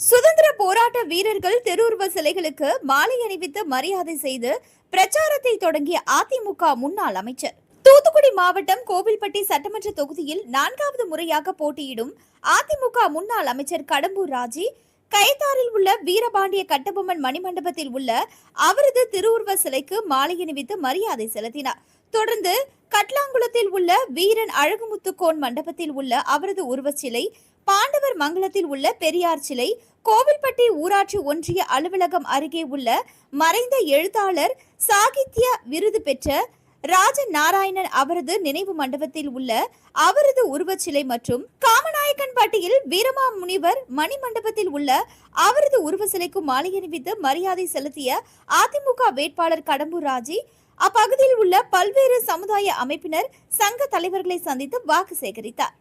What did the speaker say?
சுதந்திர போராட்ட வீரர்கள் திருவுருவ சிலைகளுக்கு மாலை அணிவித்து மரியாதை செய்து பிரச்சாரத்தை தொடங்கிய அதிமுக முன்னாள் அமைச்சர். தூத்துக்குடி மாவட்டம் கோவில்பட்டி சட்டமன்ற தொகுதியில் 4வது முறையாக போட்டியிடும் அதிமுக முன்னாள் அமைச்சர் கடம்பூர் ராஜி கயத்தாரில் உள்ள வீரபாண்டிய கட்டபொம்மன் மணிமண்டபத்தில் உள்ள அவரது திருவுருவ சிலைக்கு மாலை அணிவித்து மரியாதை செலுத்தினார். தொடர்ந்து கட்லாங்குளத்தில் உள்ள வீரன் அழகுமுத்துக்கோன் மண்டபத்தில் உள்ள அவரது உருவச்சிலை, பாண்டவர் மங்கலத்தில் உள்ள பெரியார் சிலை, கோவில்பட்டி ஊராட்சி ஒன்றிய அலுவலகம் அருகே உள்ள மறைந்த எழுத்தாளர் சாகித்ய விருது பெற்ற ராஜ நாராயணன் அவரது நினைவு மண்டபத்தில் உள்ள அவரது உருவச்சிலை மற்றும் காமநாயக்கன்பட்டியில் வீரமா முனிவர் மணி மண்டபத்தில் உள்ள அவரது உருவ சிலைக்கு மாலை அணிவித்து மரியாதை செலுத்திய அதிமுக வேட்பாளர் கடம்பூர் ராஜி அப்பகுதியில் உள்ள பல்வேறு சமுதாய அமைப்பினர், சங்க தலைவர்களை சந்தித்து வாக்கு சேகரித்தார்.